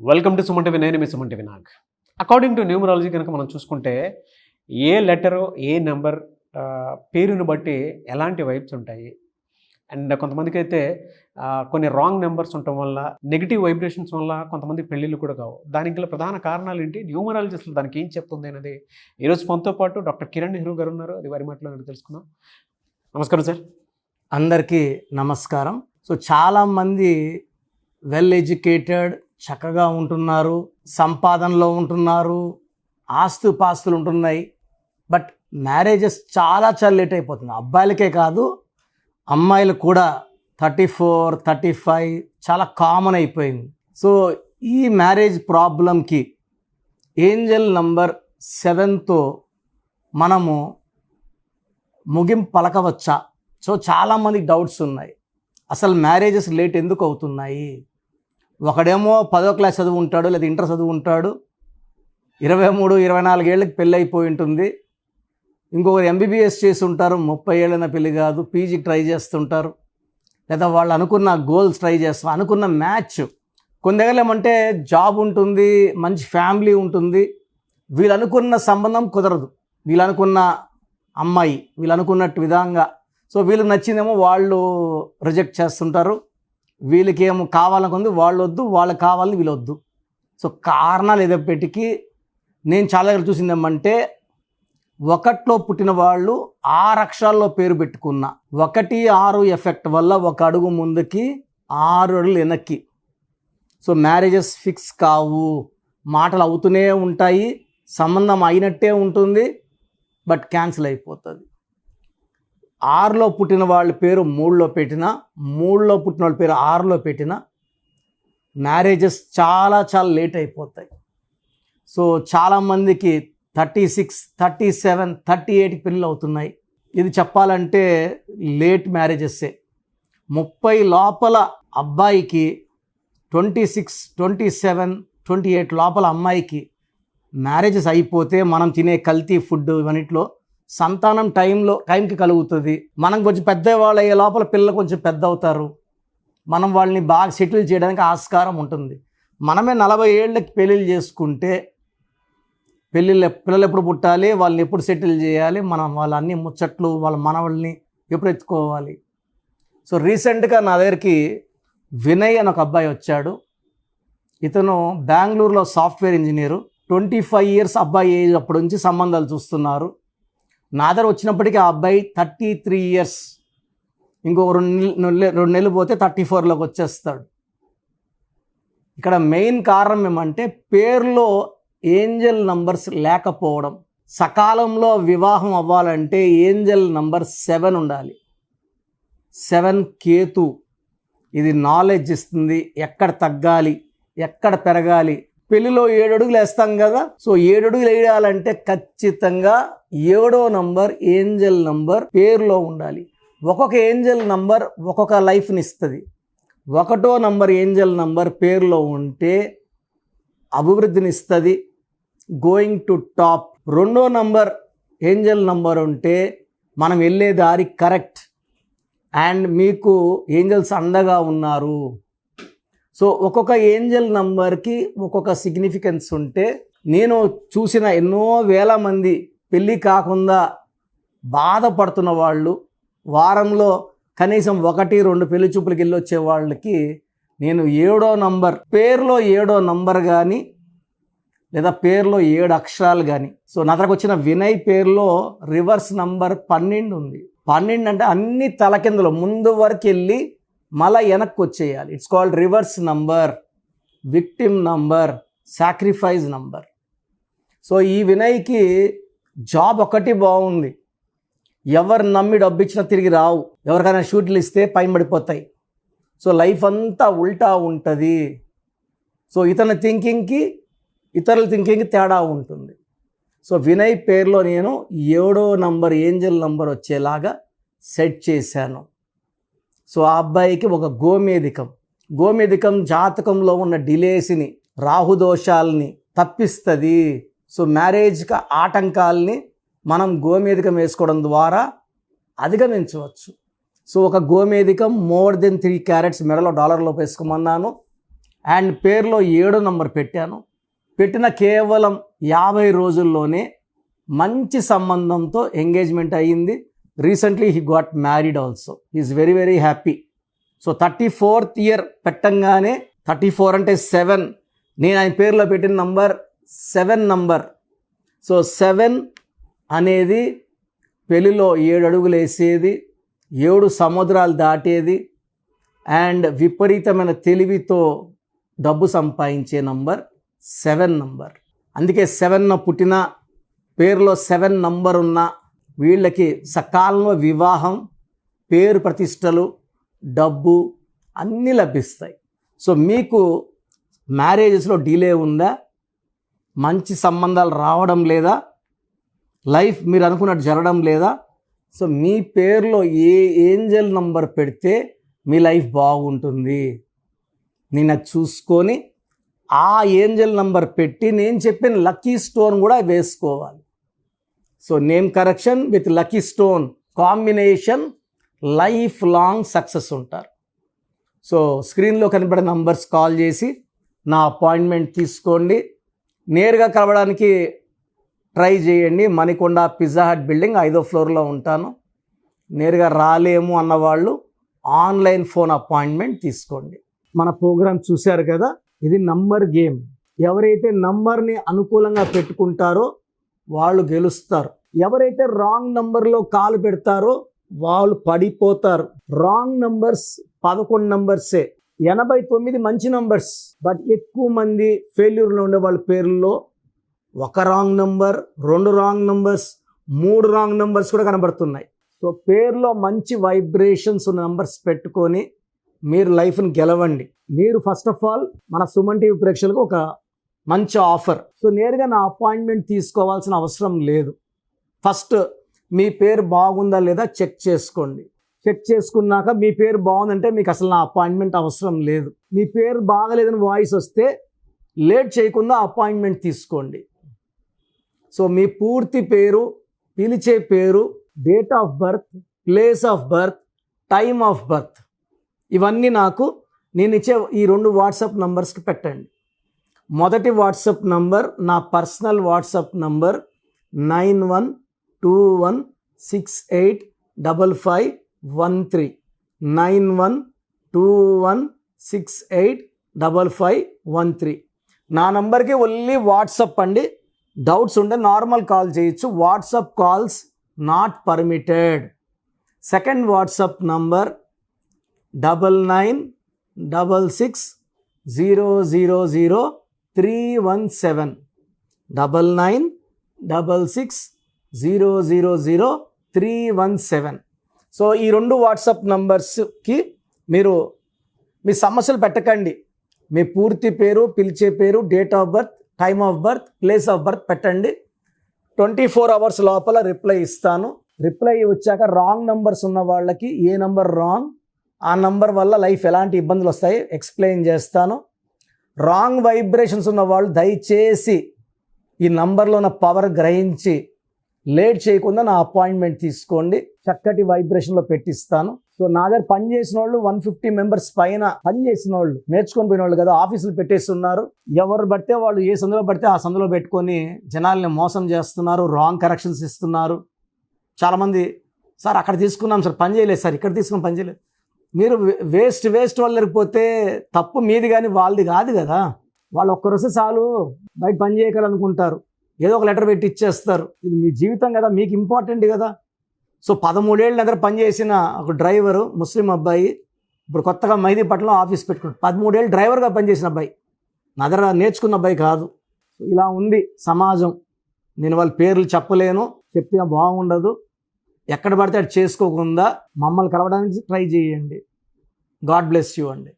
Welcome to Suman TV. నేను మీ Suman TV Nag. According to numerology కనుక మనం చూసుకుంటే ఏ లెటరు ఏ నెంబర్ పేరుని బట్టి ఎలాంటి వైబ్స్ ఉంటాయి. అండ్ కొంతమందికి అయితే కొన్ని రాంగ్ నెంబర్స్ ఉండటం వల్ల, నెగిటివ్ వైబ్రేషన్స్ వల్ల కొంతమంది పెళ్ళిళ్ళు కూడా కావు. దానికి గల ప్రధాన కారణాలు ఏంటి, న్యూమరాలజీ అసలు దానికి ఏం చెప్తుంది అనేది ఈరోజు మనతో పాటు డాక్టర్ కిరణ్ నెహ్రూ గారు ఉన్నారు. అది వారి మాటలో తెలుసుకుందాం. నమస్కారం సార్. అందరికీ నమస్కారం. సో చాలామంది వెల్ ఎడ్యుకేటెడ్, చక్కగా ఉంటున్నారు, సంపాదనలో ఉంటున్నారు, ఆస్తుపాస్తులు ఉంటున్నాయి. బట్ మ్యారేజెస్ చాలా లేట్ అయిపోతుంది. అబ్బాయిలకే కాదు, అమ్మాయిలు కూడా 34, 35 చాలా కామన్ అయిపోయింది. సో ఈ మ్యారేజ్ ప్రాబ్లంకి ఏంజల్ నంబర్ 7తో మనము ముగింపు పలకవచ్చా? సో చాలామందికి డౌట్స్ ఉన్నాయి. అసలు మ్యారేజెస్ లేట్ ఎందుకు అవుతున్నాయి? ఒకడేమో 10వ క్లాస్ చదువు ఉంటాడు, లేదా ఇంటర్ చదువు ఉంటాడు, 23, 24 ఏళ్ళకి పెళ్ళి అయిపోయి ఉంటుంది. ఇంకొకరు ఎంబీబీఎస్ చేసి ఉంటారు, 30 ఏళ్ళైనా పెళ్ళి కాదు, పీజీకి ట్రై చేస్తుంటారు, లేదా వాళ్ళు అనుకున్న గోల్స్ ట్రై చేస్తారు, అనుకున్న మ్యాచ్. కొన్ని దగ్గర ఏమంటే జాబ్ ఉంటుంది, మంచి ఫ్యామిలీ ఉంటుంది, వీళ్ళు అనుకున్న సంబంధం కుదరదు, వీళ్ళు అనుకున్న అమ్మాయి వీళ్ళు అనుకున్నట్టు విధంగా. సో వీళ్ళకి నచ్చిందేమో వాళ్ళు రిజెక్ట్ చేస్తుంటారు, వీళ్ళకి ఏమో కావాలనుకుంది వాళ్ళు వద్దు, వాళ్ళకి కావాలని వీళ్ళు వద్దు. సో కారణాలు ఏదప్పటికీ నేను చాలా దగ్గర చూసింది ఏమంటే, 1లో పుట్టిన వాళ్ళు 6 అక్షరాల్లో పేరు పెట్టుకున్న 1-6 ఎఫెక్ట్ వల్ల 1 అడుగు ముందుకి 6 అడుగులు వెనక్కి. సో మ్యారేజెస్ ఫిక్స్ కావు, మాటలు అవుతూనే ఉంటాయి, సంబంధం అయినట్టే ఉంటుంది, బట్ క్యాన్సిల్ అయిపోతుంది. 6లో పుట్టిన వాళ్ళ పేరు 3లో పెట్టిన, 3లో పుట్టిన వాళ్ళ పేరు 6లో పెట్టిన మ్యారేజెస్ చాలా లేట్ అయిపోతాయి. సో చాలామందికి 36, 37, 38 పెళ్ళిళ్ళు అవుతున్నాయి. ఇది చెప్పాలంటే లేట్ మ్యారేజెస్సే. 30 లోపల అబ్బాయికి, 26, 27, 28 లోపల అమ్మాయికి మ్యారేజెస్ అయిపోతే మనం తినే కల్తీ ఫుడ్ ఇవన్నిట్లో సంతానం టైంకి కలుగుతుంది. మనం కొంచెం పెద్దవాళ్ళు అయ్యే లోపల పిల్లలు కొంచెం పెద్ద అవుతారు, మనం వాళ్ళని బాగా సెటిల్ చేయడానికి ఆస్కారం ఉంటుంది. మనమే 40 ఏళ్ళకి పెళ్ళిళ్ళు చేసుకుంటే పిల్లలు ఎప్పుడు పుట్టాలి, వాళ్ళని ఎప్పుడు సెటిల్ చేయాలి, మనం వాళ్ళ అన్ని ముచ్చట్లు, వాళ్ళ మనవాళ్ళని ఎప్పుడు ఎత్తుకోవాలి. సో రీసెంట్గా నా దగ్గరికి వినయ్ అని ఒక అబ్బాయి వచ్చాడు. ఇతను బెంగళూరులో సాఫ్ట్వేర్ ఇంజనీరు. 25 ఇయర్స్ అబ్బాయి ఏజ్ అప్పటి నుంచి సంబంధాలు చూస్తున్నారు. నా దగ్గర వచ్చినప్పటికీ ఆ అబ్బాయి 33 ఇయర్స్, ఇంకో 2 నెలలు పోతే 34లోకి వచ్చేస్తాడు. ఇక్కడ మెయిన్ కారణం ఏమంటే పేరులో ఏంజల్ నంబర్స్ లేకపోవడం. సకాలంలో వివాహం అవ్వాలంటే ఏంజల్ నంబర్ 7 ఉండాలి. 7 కేతు, ఇది నాలెడ్జ్ ఇస్తుంది, ఎక్కడ తగ్గాలి, ఎక్కడ పెరగాలి. పెళ్ళిలో 7 అడుగులు వేస్తాం కదా, సో 7 అడుగులు వేయాలంటే ఖచ్చితంగా 7వ నంబర్ ఏంజల్ నంబర్ పేరులో ఉండాలి. ఒక్కొక్క ఏంజల్ నంబర్ ఒక్కొక్క లైఫ్ని ఇస్తుంది. 1వ నంబర్ ఏంజల్ నంబర్ పేరులో ఉంటే అభివృద్ధిని ఇస్తుంది, గోయింగ్ టు టాప్. 2వ నంబర్ ఏంజల్ నంబర్ ఉంటే మనం వెళ్ళే దారి కరెక్ట్, అండ్ మీకు ఏంజల్స్ అండగా ఉన్నారు. సో ఒక్కొక్క ఏంజల్ నంబర్కి ఒక్కొక్క సిగ్నిఫికెన్స్ ఉంటే, నేను చూసిన ఎన్నో వేల మంది పెళ్ళి కాకుండా బాధపడుతున్న వాళ్ళు, వారంలో కనీసం 1-2 పెళ్లి చూపులకి వెళ్ళి వచ్చే వాళ్ళకి నేను 7వ నంబర్, పేరులో 7వ నంబర్ కానీ, లేదా పేరులో 7 అక్షరాలు కానీ. సో నా దగ్గరకు వచ్చిన వినయ్ పేరులో రివర్స్ నంబర్ 12 ఉంది. 12 అంటే అన్ని తలకిందులు ముందు వరకు వెళ్ళి మళ్ళీ వెనక్కి వచ్చేయాలి. It's called reverse number, victim number, sacrifice number. So ఈ వినయ్కి జాబ్ ఒకటి బాగుంది, ఎవరు నమ్మి డబ్బు ఇచ్చినా తిరిగి రావు, ఎవరికైనా షూట్లు ఇస్తే పైన పడిపోతాయి. సో లైఫ్ అంతా ఉల్టా ఉంటుంది. సో ఇతని థింకింగ్కి ఇతరుల థింకింగ్కి తేడా ఉంటుంది. సో వినయ్ పేరులో నేను 7వ నంబర్ ఏంజల్ నంబర్ వచ్చేలాగా సెట్ చేశాను. సో ఆ అబ్బాయికి ఒక గోమేధికం జాతకంలో ఉన్న డిలేస్ని, రాహుదోషాలని తప్పిస్తుంది. సో మ్యారేజ్కి ఆటంకాలని మనం గోమేధికం వేసుకోవడం ద్వారా అధిగమించవచ్చు. సో ఒక గోమేధికం మోర్ దెన్ 3 క్యారెట్స్ మెడలో డాలర్లో వేసుకోమన్నాను. అండ్ పేరులో 7 నంబర్ పెట్టాను. పెట్టిన కేవలం 50 రోజుల్లోనే మంచి సంబంధంతో ఎంగేజ్మెంట్ అయ్యింది. Recently he got married also. Is very very happy. So 34th year పెట్టంగానే 34 అంటే 7, నేను ఆయన పేరులో పెట్టిన నంబర్ 7 నంబర్. సో 7 అనేది పెళ్ళిలో 7 అడుగులు వేసేది, 7 సముద్రాలు దాటేది అండ్ విపరీతమైన తెలివితో డబ్బు సంపాదించే నంబర్ 7 నంబర్. అందుకే 7న పుట్టిన, పేరులో 7 నంబర్ ఉన్న వీళ్ళకి సకాలంలో వివాహం, పేరు ప్రతిష్టలు, డబ్బు అన్నీ లభిస్తాయి. సో మీకు మ్యారేజెస్లో డిలే ఉందా, మంచి సంబంధాలు రావడం లేదా, లైఫ్ మీరు అనుకున్నట్టు జరగడం లేదా, సో మీ పేరులో ఏ ఏంజల్ నంబర్ పెడితే మీ లైఫ్ బాగుంటుంది, నేను అది చూసుకొని ఆ ఏంజల్ నంబర్ పెట్టి నేను చెప్పిన లక్కీ స్టోన్ కూడా వేసుకోవాలి. So name correction with lucky stone combination life long success ఉంటారు. సో స్క్రీన్లో కనబడే నంబర్స్ కాల్ చేసి నా అపాయింట్మెంట్ తీసుకోండి. నేరుగా కలవడానికి ట్రై చేయండి. మణికొండ పిజ్జా హట్ బిల్డింగ్ 5వ ఫ్లోర్లో ఉంటాను. నేరుగా రాలేము అన్నవాళ్ళు ఆన్లైన్ ఫోన్ అపాయింట్మెంట్ తీసుకోండి. మన ప్రోగ్రాం చూశారు కదా, ఇది నంబర్ గేమ్. ఎవరైతే నంబర్ని అనుకూలంగా పెట్టుకుంటారో వాళ్ళు గెలుస్తారు. ఎవరైతే రాంగ్ నంబర్లో కాలు పెడతారో వాళ్ళు పడిపోతారు. రాంగ్ నంబర్స్ 11 నంబర్సే, 89 మంచి నంబర్స్. బట్ ఎక్కువ మంది ఫెయిల్యూర్లో ఉండే వాళ్ళ పేర్లలో 1 wrong number, 2 wrong numbers, 3 wrong numbers కూడా కనబడుతున్నాయి. సో పేరులో మంచి వైబ్రేషన్స్ ఉన్న నంబర్స్ పెట్టుకొని మీరు లైఫ్ని గెలవండి. మీరు ఫస్ట్ ఆఫ్ ఆల్ మన సుమన్ టీవీ ప్రేక్షకులకు ఒక మంచి ఆఫర్. సో నేరుగా నా అపాయింట్మెంట్ తీసుకోవాల్సిన అవసరం లేదు. ఫస్ట్ మీ పేరు బాగుందా లేదా చెక్ చేసుకోండి. చెక్ చేసుకున్నాక మీ పేరు బాగుందంటే మీకు అసలు నా అపాయింట్మెంట్ అవసరం లేదు. మీ పేరు బాగలేదని వాయిస్ వస్తే లేట్ చేయకుండా అపాయింట్మెంట్ తీసుకోండి. సో మీ పూర్తి పేరు, పిలిచే పేరు, date of birth, place of birth, time of birth, ఇవన్నీ నాకు నేను ఇచ్చే ఈ 2 వాట్సాప్ నంబర్స్కి పెట్టండి. మొదటి వాట్సాప్ నంబర్ నా పర్సనల్ వాట్సాప్ నంబర్ 9121685513 9121685513. నా నంబర్కి ఓన్లీ వాట్సాప్ అండి. డౌట్స్ ఉంటే నార్మల్ కాల్ చేయొచ్చు. WhatsApp calls not permitted. Second WhatsApp number 9966000317 9966000317. So ఈ 2 వాట్సాప్ నంబర్స్కి మీరు మీ సమస్యలు పెట్టకండి. మీ పూర్తి పేరు, పిలిచే పేరు, date of birth, time of birth, place of birth పెట్టండి. 24 అవర్స్ లోపల రిప్లై ఇస్తాను. రిప్లై వచ్చాక రాంగ్ నంబర్స్ ఉన్న వాళ్ళకి ఏ నంబర్ రాంగ్, ఆ నంబర్ వల్ల లైఫ్ ఎలాంటి ఇబ్బందులు వస్తాయి ఎక్స్ప్లెయిన్ చేస్తాను. రాంగ్ వైబ్రేషన్స్ ఉన్న వాళ్ళు దయచేసి ఈ నంబర్లో ఉన్న పవర్ గ్రహించి లేట్ చేయకుండా నా అపాయింట్మెంట్ తీసుకోండి. చక్కటి వైబ్రేషన్లో పెట్టిస్తాను. సో నా దగ్గర పనిచేసిన వాళ్ళు 150 మెంబర్స్ పైన పనిచేసిన వాళ్ళు, నేర్చుకొని పోయిన వాళ్ళు కదా, ఆఫీసులు పెట్టేస్తున్నారు. ఎవరు పడితే వాళ్ళు ఏ సందులో పడితే ఆ సందులో పెట్టుకొని జనాల్ని మోసం చేస్తున్నారు, రాంగ్ కరెక్షన్స్ ఇస్తున్నారు. చాలామంది సార్ అక్కడ తీసుకున్నాం సార్ పని చేయలేదు, సార్ ఇక్కడ తీసుకున్నాం పని చేయలేదు. మీరు వేస్ట్ వాళ్ళు లేకపోతే తప్పు మీది కానీ వాళ్ళది కాదు కదా. వాళ్ళు ఒక్కరోజు చాలు బయట పని చేయగలనుకుంటారు, ఏదో ఒక లెటర్ పెట్టి ఇచ్చేస్తారు. ఇది మీ జీవితం కదా, మీకు ఇంపార్టెంట్ కదా. సో 13 ఏళ్ళ దగ్గర పనిచేసిన ఒక డ్రైవరు, ముస్లిం అబ్బాయి, ఇప్పుడు కొత్తగా మైదీపట్నంలో ఆఫీస్ పెట్టుకున్నాడు. 13 ఏళ్ళు డ్రైవర్గా పనిచేసిన అబ్బాయి, నా దగ్గర నేర్చుకున్న అబ్బాయి కాదు. ఇలా ఉంది సమాజం. నేను వాళ్ళ పేర్లు చెప్పలేను, చెప్తే బాగుండదు. ఎక్కడ పడితే అది చేసుకోకుండా మమ్మల్ని కలవడానికి ట్రై చేయండి. గాడ్ బ్లెస్ యూ అండి.